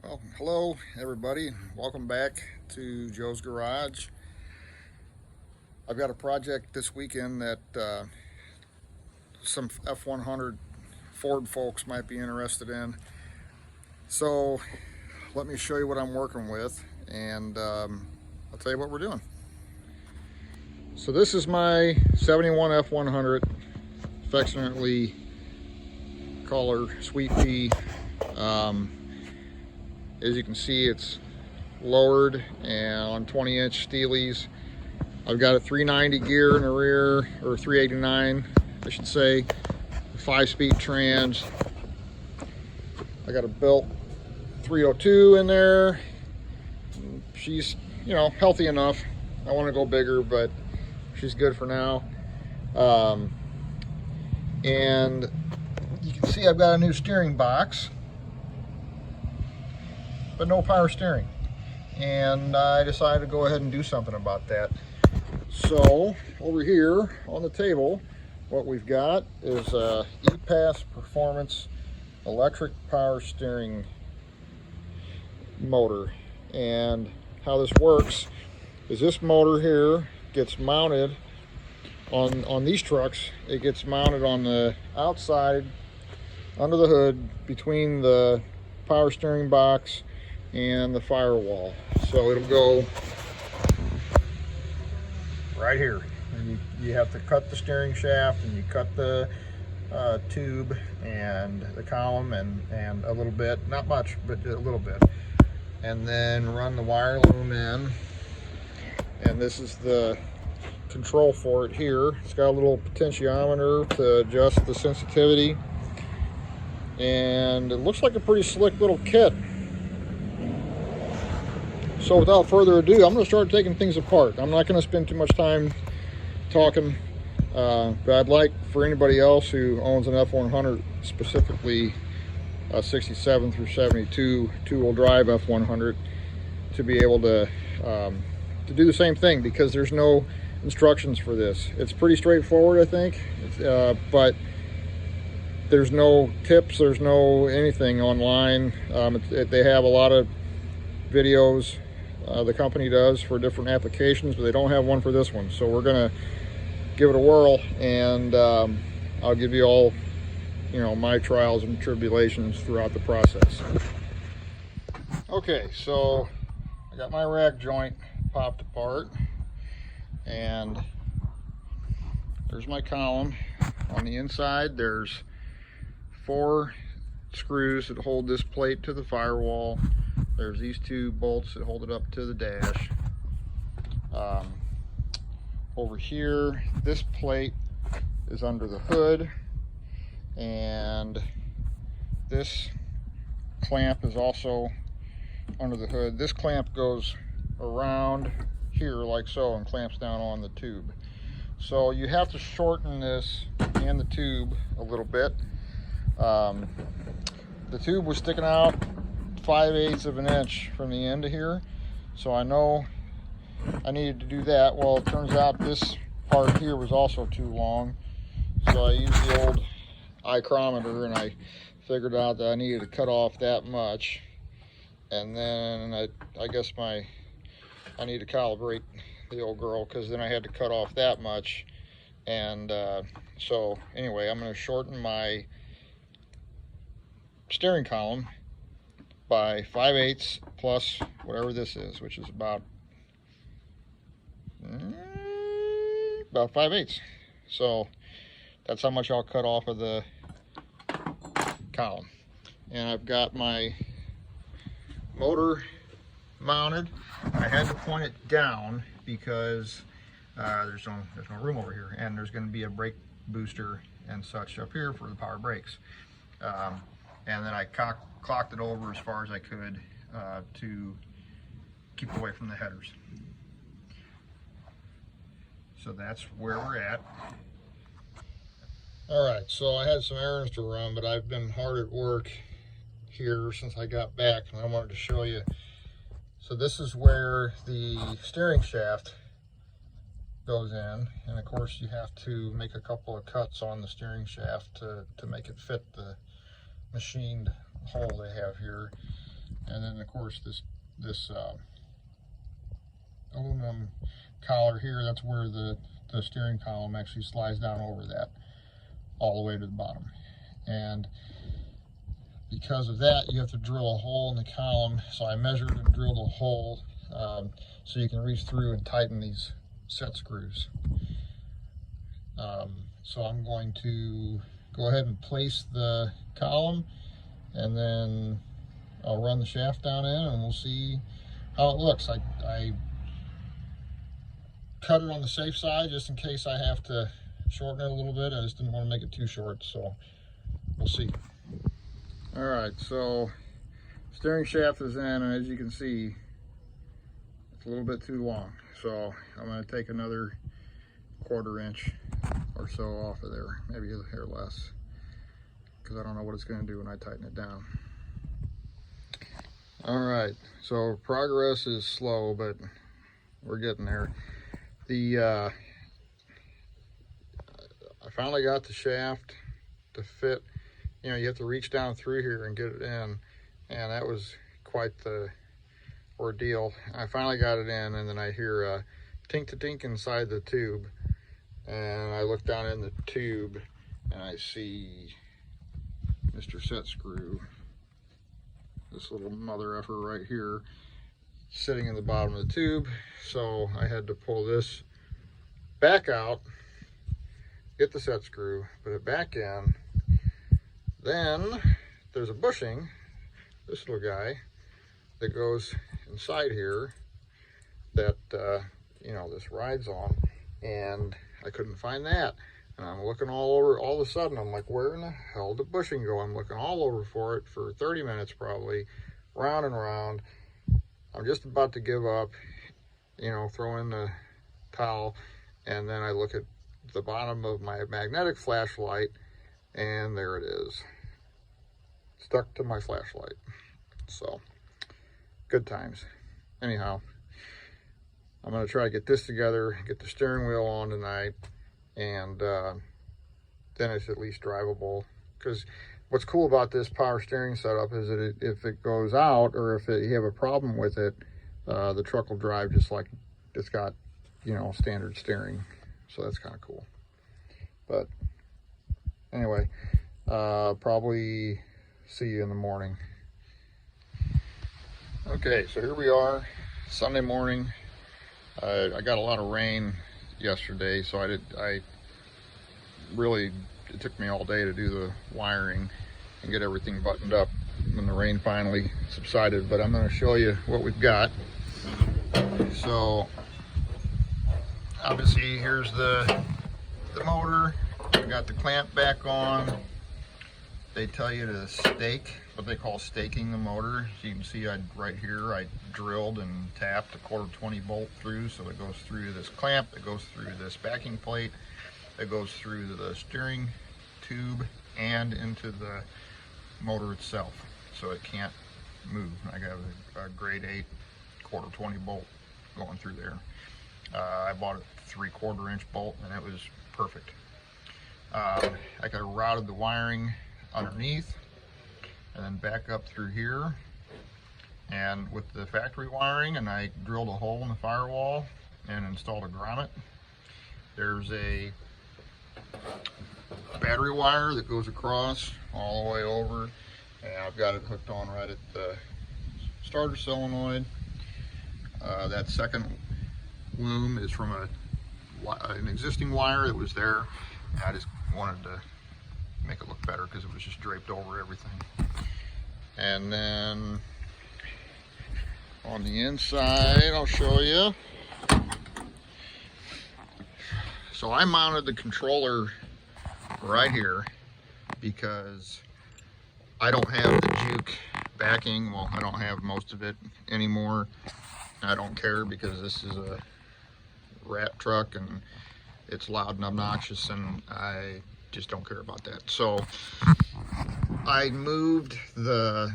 Well, hello everybody. Welcome back to Joe's Garage. I've got a project this weekend that some F100 Ford folks might be interested in. So let me show you what I'm working with, and I'll tell you what we're doing. So this is my 71 F100, affectionately call her Sweet Pea. As you can see, it's lowered and on 20-inch steelies. I've got a 390 gear in the rear, or 389 I should say, 5-speed trans. I got a built 302 in there. She's, healthy enough. I want to go bigger, but she's good for now. And you can see I've got a new steering box, but no power steering. And I decided to go ahead and do something about that. So over here on the table, what we've got is a epas performance electric power steering motor. And how this works is this motor here gets mounted on these trucks. It gets mounted on the outside under the hood between the power steering box and the firewall. So it'll go right here, and you have to cut the steering shaft, and you cut the tube and the column and a little bit, not much, but a little bit, and then run the wire loom in. And this is the control for it here. It's got a little potentiometer to adjust the sensitivity, and it looks like a pretty slick little kit. So without further ado, I'm going to start taking things apart. I'm not going to spend too much time talking, but I'd like for anybody else who owns an F100, specifically a 67 through 72 two-wheel drive F100, to be able to do the same thing, because there's no instructions for this. It's pretty straightforward, I think, but there's no tips, there's no anything online. They have a lot of videos, the company does, for different applications, but they don't have one for this one. So we're gonna give it a whirl, and I'll give you all, my trials and tribulations throughout the process. Okay, so I got my rack joint popped apart, and there's my column. On the inside, there's 4 screws that hold this plate to the firewall. There's these 2 bolts that hold it up to the dash. Over here, this plate is under the hood, and this clamp is also under the hood. This clamp goes around here like so and clamps down on the tube. So you have to shorten this and the tube a little bit. The tube was sticking out 5/8 of an inch from the end of here, so I know I needed to do that. Well, it turns out this part here was also too long, so I used the old micrometer, and I figured out that I needed to cut off that much. And then I guess I need to calibrate the old girl, because then I had to cut off that much. And so anyway, I'm going to shorten my steering column by 5/8 plus whatever this is, which is about 5/8. So that's how much I'll cut off of the column. And I've got my motor mounted. I had to point it down because there's no room over here, and there's going to be a brake booster and such up here for the power brakes. And then I clocked it over as far as I could to keep away from the headers. So that's where we're at. All right, so I had some errands to run, but I've been hard at work here since I got back, and I wanted to show you. So this is where the steering shaft goes in, and of course you have to make a couple of cuts on the steering shaft to make it fit the machined hole they have here. And then of course this aluminum collar here, that's where the steering column actually slides down over that all the way to the bottom. And because of that, you have to drill a hole in the column. So I measured and drilled a hole so you can reach through and tighten these set screws. So I'm going to go ahead and place the column, and then I'll run the shaft down in and we'll see how it looks. I cut it on the safe side just in case I have to shorten it a little bit. I just didn't want to make it too short, so we'll see. All right, so steering shaft is in, and as you can see, it's a little bit too long. So I'm going to take another 1/4 inch or so off of there, maybe a hair less, because I don't know what it's going to do when I tighten it down. All right, so progress is slow, but we're getting there. I finally got the shaft to fit. You know, you have to reach down through here and get it in, and that was quite the ordeal. I finally got it in, and then I hear a tink-to-tink inside the tube, and I look down in the tube and I see Mr. Set Screw, this little mother effer right here, sitting in the bottom of the tube. So I had to pull this back out, get the set screw, put it back in. Then there's a bushing, this little guy, that goes inside here that you know, this rides on, and I couldn't find that. And I'm looking all over. All of a sudden I'm like, where in the hell did the bushing go? I'm looking all over for it for 30 minutes probably, round and round. I'm just about to give up, you know, throw in the towel, and then I look at the bottom of my magnetic flashlight, and there it is, stuck to my flashlight. So good times. Anyhow, I'm going to try to get this together, get the steering wheel on tonight, and then it's at least drivable. Because what's cool about this power steering setup is that if it goes out, or if you have a problem with it, the truck will drive just like it's got, you know, standard steering. So that's kind of cool. But anyway, probably see you in the morning. Okay, so here we are, Sunday morning. I got a lot of rain yesterday, so it took me all day to do the wiring and get everything buttoned up when the rain finally subsided. But I'm going to show you what we've got. So obviously here's the motor. We got the clamp back on. They tell you to stake, what they call staking the motor. So you can see right here, I drilled and tapped a 1/4 bolt through, so it goes through this clamp, it goes through this backing plate, it goes through the steering tube and into the motor itself, so it can't move. I got a grade 8 1/4 bolt going through there. I bought a 3/4 inch bolt, and it was perfect. I got routed the wiring underneath and then back up through here, and with the factory wiring, and I drilled a hole in the firewall and installed a grommet. There's a battery wire that goes across all the way over, and I've got it hooked on right at the starter solenoid. That second loom is from an existing wire that was there. I just wanted to make it look better because it was just draped over everything. And then on the inside, I'll show you. So I mounted the controller right here because I don't have the juke backing. Well, I don't have most of it anymore. I don't care because this is a rat truck and it's loud and obnoxious, and I just don't care about that. So I moved the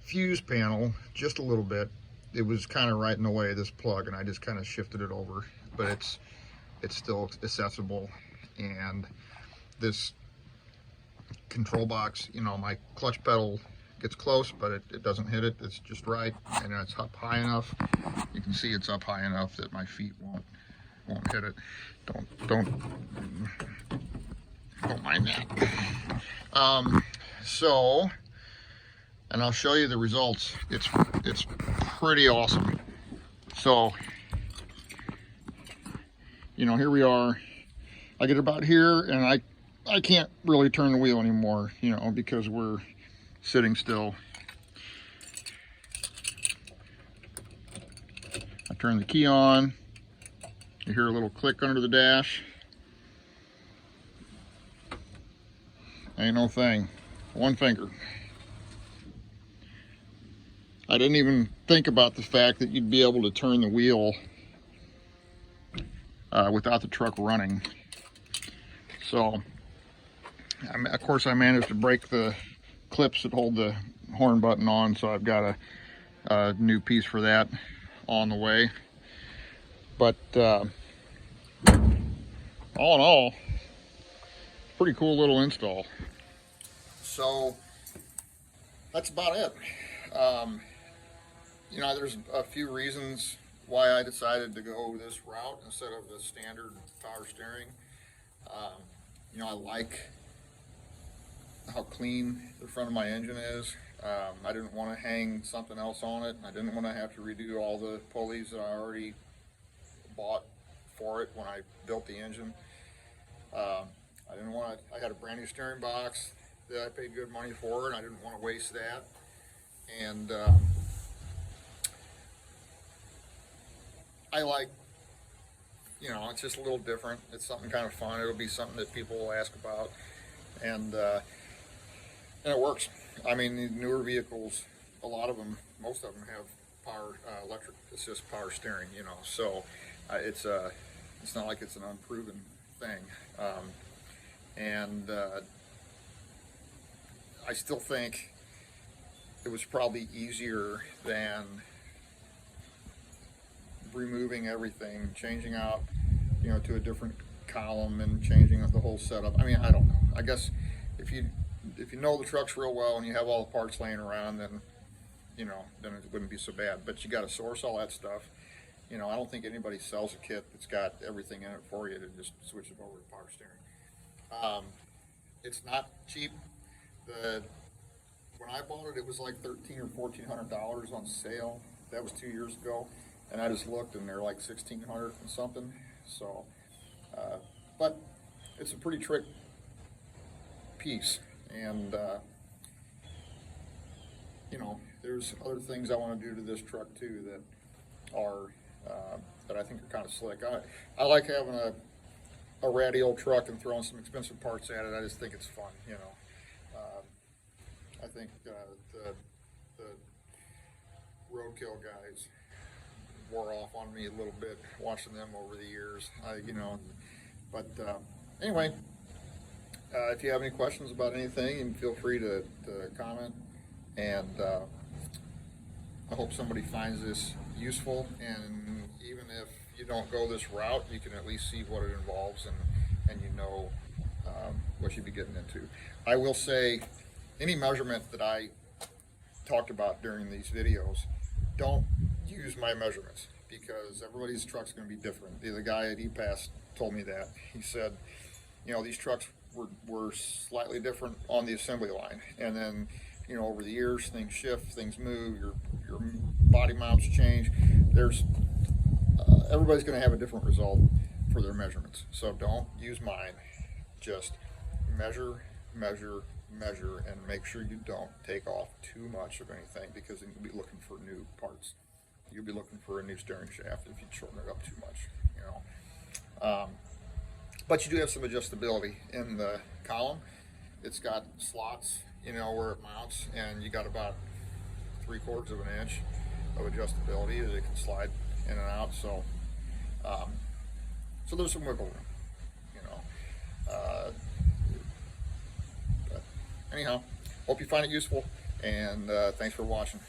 fuse panel just a little bit. It was kind of right in the way of this plug, and I just kind of shifted it over, but it's still accessible. And this control box, you know, my clutch pedal gets close, but it doesn't hit it. It's just right, and it's up high enough. You can see it's up high enough that my feet won't hit it. Don't mind that. So, and I'll show you the results. It's pretty awesome. So, you know, here we are. I get about here, and I can't really turn the wheel anymore, you know, because we're sitting still. I turn the key on. You hear a little click under the dash. Ain't no thing. One finger. I didn't even think about the fact that you'd be able to turn the wheel without the truck running. So, of course, I managed to break the clips that hold the horn button on, so I've got a new piece for that on the way. But all in all, pretty cool little install. So that's about it. You know, there's a few reasons why I decided to go this route instead of the standard power steering. You know, I like how clean the front of my engine is. I didn't want to hang something else on it. I didn't want to have to redo all the pulleys that I already bought for it when I built the engine. I didn't want to, I had a brand new steering box that I paid good money for, and I didn't want to waste that. And I like, you know, it's just a little different. It's something kind of fun. It'll be something that people will ask about, and it works. I mean, the newer vehicles, a lot of them, most of them have power, electric assist power steering. You know, so it's not like it's an unproven thing. And I still think it was probably easier than removing everything, changing out, you know, to a different column and changing the whole setup. I mean, I don't know. I guess if you know the trucks real well and you have all the parts laying around, then, you know, then it wouldn't be so bad. But you got to source all that stuff. You know, I don't think anybody sells a kit that's got everything in it for you to just switch it over to power steering. It's not cheap. When I bought it, it was like $1,300 or $1,400 on sale. That was 2 years ago, and I just looked, and they're like $1,600 and something. So, but it's a pretty trick piece, and you know, there's other things I want to do to this truck too that are that I think are kind of slick. I like having a ratty old truck and throwing some expensive parts at it. I just think it's fun, you know. I think the roadkill guys wore off on me a little bit watching them over the years. You know, but anyway, if you have any questions about anything, you can feel free to comment. And I hope somebody finds this useful. And even if you don't go this route, you can at least see what it involves, and you know what you'd be getting into. I will say, any measurement that I talked about during these videos, don't use my measurements, because everybody's truck's going to be different. The guy at epas told me that. He said, you know, these trucks were slightly different on the assembly line, and then, you know, over the years things shift, things move, your body mounts change. There's everybody's going to have a different result for their measurements, so don't use mine. Just measure, and make sure you don't take off too much of anything, because then you'll be looking for new parts. You'll be looking for a new steering shaft if you shorten it up too much, you know. But you do have some adjustability in the column. It's got slots, you know, where it mounts, and you got about 3/4 of an inch of adjustability that it can slide in and out. So, so there's some wiggle room, you know. But anyhow, hope you find it useful, and thanks for watching.